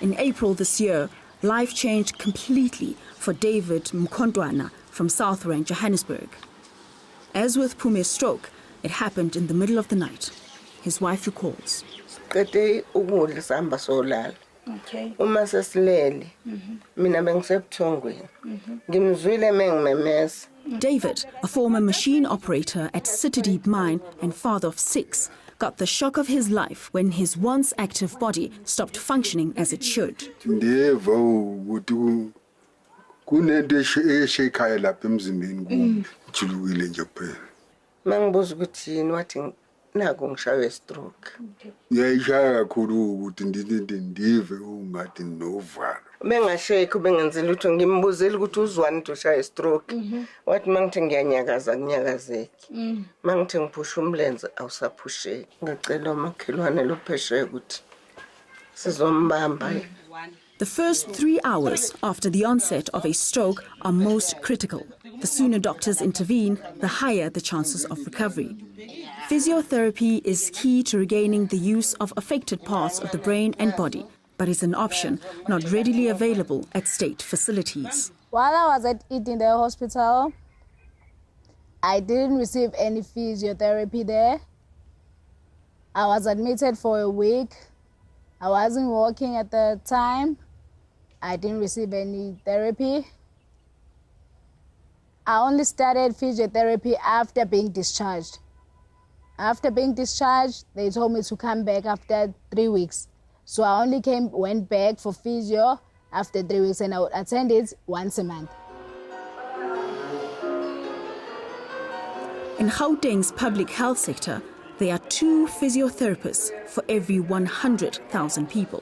In April this year, life changed completely for David Mkhontwana from South Rand, Johannesburg. As with Phume's stroke, it happened in the middle of the night. His wife recalls. Okay. David, a former machine operator at City Deep Mine and father of 6, got the shock of his life when his once active body stopped functioning as it should. Stroke. What The first 3 hours after the onset of a stroke are most critical. The sooner doctors intervene, the higher the chances of recovery. Physiotherapy is key to regaining the use of affected parts of the brain and body, but is an option not readily available at state facilities. While I was in the hospital, I didn't receive any physiotherapy there. I was admitted for a week. I wasn't working at the time. I didn't receive any therapy. I only started physiotherapy after being discharged. After being discharged, they told me to come back after 3 weeks. So I only went back for physio after 3 weeks, and I would attend it once a month. In Gauteng's public health sector, there are 2 physiotherapists for every 100,000 people.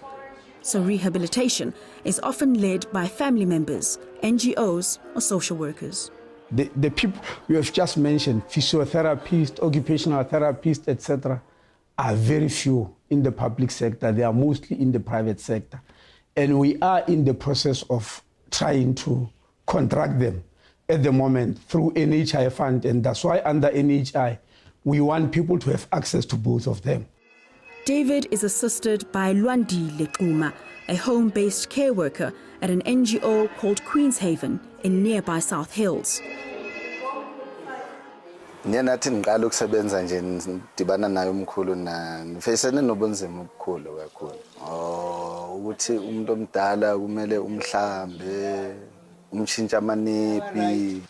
So rehabilitation is often led by family members, NGOs or social workers. The people you have just mentioned, physiotherapists, occupational therapists, etc., are very few in the public sector. They are mostly in the private sector. And we are in the process of trying to contract them at the moment through NHI fund. And that's why under NHI, we want people to have access to both of them. David is assisted by Lwandi Lequma, a home-based care worker at an NGO called Queenshaven in nearby South Hills. Nathi ngiqala ukusebenza nje ndibana naye umkhulu na ngifesene nobunzima obukhulu kakhulu. Ukuthi umuntu omdala kumele umhlambe, umtshintsha amanepi.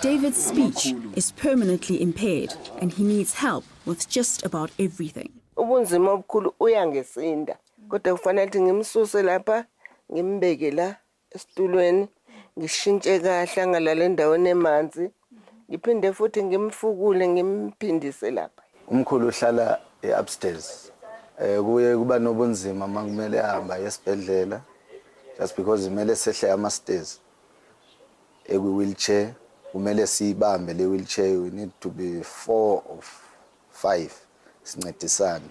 David's speech is permanently impaired and he needs help with just about everything. Ubunzima obukhulu uyangesinda. Kodwa kufanele ukuthi ngimsuse lapha, ngimbeke la esitulweni, ngishintshe kahle ngalala endaweni emanzi. Ngiphinde futhi ngimfukule ngimphindise lapha. Umkhulu uhlala upstairs. Kuye kuba nobunzima makumele ahamba esibhedlela just because kumele sehle ama stairs. Wheelchair, kumele sibambe le wheelchair, we need to be 4 or 5 sincedisana.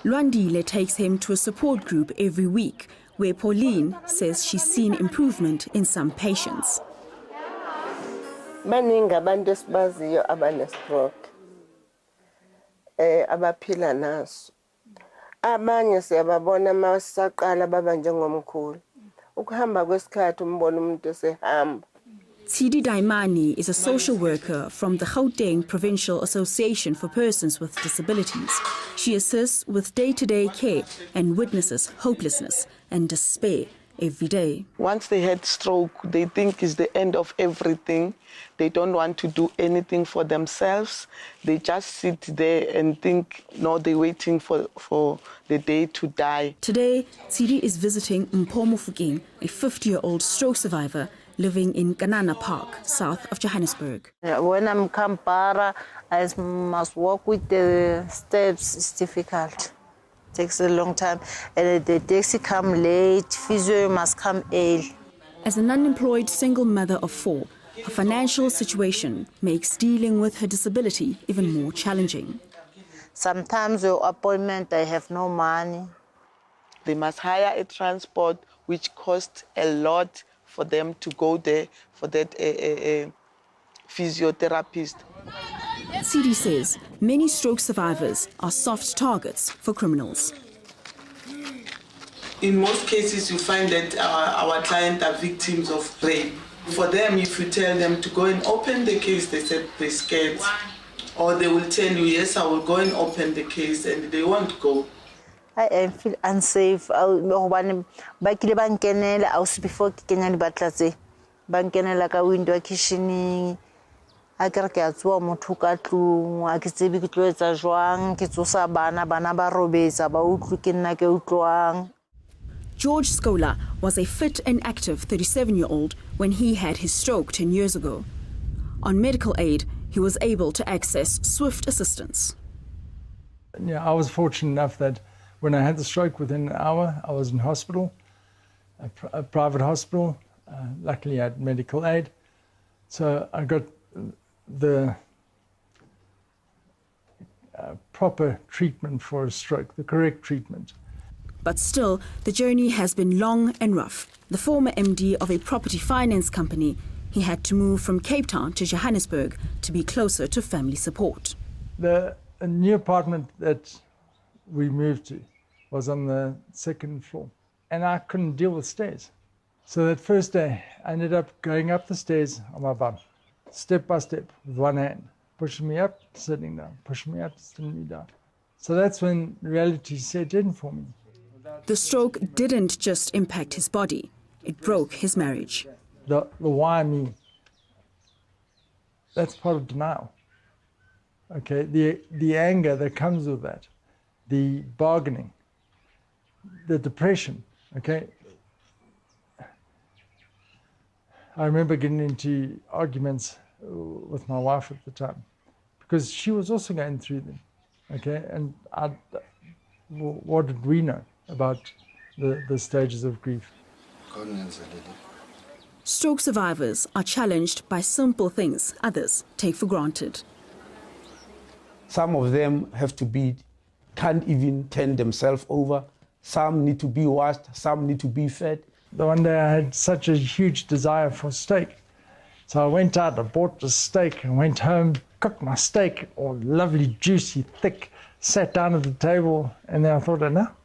Lwandile takes him to a support group every week where Pauline says she's seen improvement in some patients. Baningi abantu esibaziyo abane-stroke abaphila naso. Abanye siyababona masaqala baba njengomkhulu. Ukuhamba kwesikhathi umbona umuntu esehamba. Tsidi Daimani is a social worker from the Gauteng Provincial Association for Persons with Disabilities. She assists with day-to-day care and witnesses hopelessness and despair every day. Once they had stroke, they think it's the end of everything. They don't want to do anything for themselves. They just sit there and think, no, they're waiting for the day to die. Today, Tsidi is visiting Mpho Mofokeng, a 50-year-old stroke survivor living in Kanana Park, south of Johannesburg. When I'm Kampara, I must walk with the steps. It's difficult. It takes a long time. And the taxi come late, physio must come early. As an unemployed single mother of 4, her financial situation makes dealing with her disability even more challenging. Sometimes your appointment, I have no money. They must hire a transport, which costs a lot for them to go there for that physiotherapist. Tsidi says many stroke survivors are soft targets for criminals. In most cases, you find that our clients are victims of rape. For them, if you tell them to go and open the case, they said they're scared. Or they will tell you, yes, I will go and open the case, and they won't go. I feel unsafe. Ba kile ba nkenela ausi before ke kenya dibatla tse. Ba nkenela ka window ya kitchening. A ke re ke a tsoa motho ka tlung, a ke tsebe ke tlo etsa jwang, ke tsosa bana ba robetsa ba utlwe ke nna ke utlwang. George Scola was a fit and active 37-year-old when he had his stroke 10 years ago. On medical aid, he was able to access swift assistance. Yeah, I was fortunate enough that when I had the stroke, within an hour, I was in hospital, a private hospital. Luckily, I had medical aid. So I got the proper treatment for a stroke, the correct treatment. But still, the journey has been long and rough. The former MD of a property finance company, he had to move from Cape Town to Johannesburg to be closer to family support. The new apartment that we moved to was on the 2nd floor, and I couldn't deal with stairs. So that first day, I ended up going up the stairs on my bum, step by step, with one hand, pushing me up, sitting down, pushing me up, sitting me down. So that's when reality set in for me. The stroke didn't just impact his body, it broke his marriage. The why me, that's part of denial. Okay, the anger that comes with that, the bargaining, the depression, okay. I remember getting into arguments with my wife at the time because she was also going through them, okay, and what did we know about the stages of grief? Stroke survivors are challenged by simple things others take for granted. Some of them can't even turn themselves over. Some need to be washed, some need to be fed. The one day I had such a huge desire for steak. So I went out, I bought the steak and went home, cooked my steak, all lovely, juicy, thick, sat down at the table, and then I thought, now,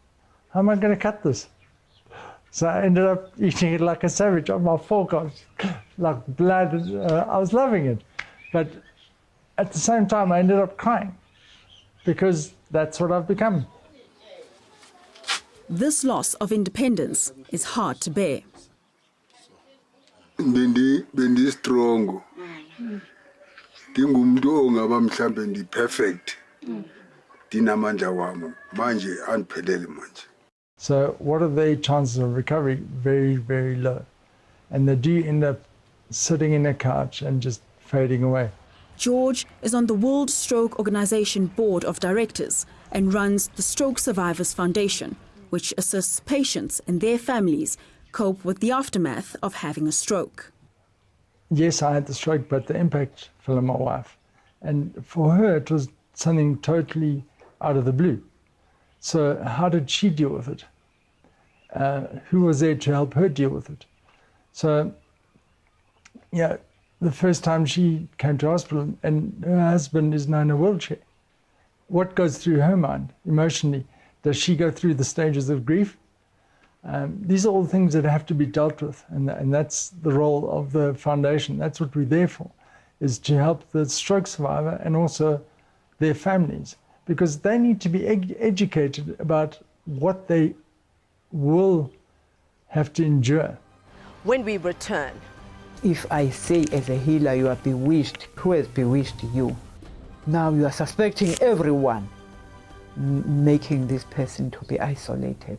how am I going to cut this? So I ended up eating it like a savage on my fork, like blood. I was loving it. But at the same time, I ended up crying because that's what I've become. This loss of independence is hard to bear. Bendi strong. Ngingumntu ongaba mhlambe ndi perfect. Dinamandla wami manje andiphelele manje. So what are the chances of recovery? Very, very low. And they do end up sitting in a couch and just fading away. George is on the World Stroke Organization Board of Directors and runs the Stroke Survivors Foundation, which assists patients and their families cope with the aftermath of having a stroke. Yes, I had the stroke, but the impact fell on my wife. And for her, it was something totally out of the blue. So how did she deal with it? Who was there to help her deal with it? So, yeah, the first time she came to hospital and her husband is now in a wheelchair, what goes through her mind emotionally? Does she go through the stages of grief? These are all things that have to be dealt with, and that's the role of the foundation. That's what we're there for, is to help the stroke survivor and also their families, because they need to be educated about what they will have to endure. When we return. If I say as a healer you are bewitched, who has bewitched you? Now you are suspecting everyone, making this person to be isolated.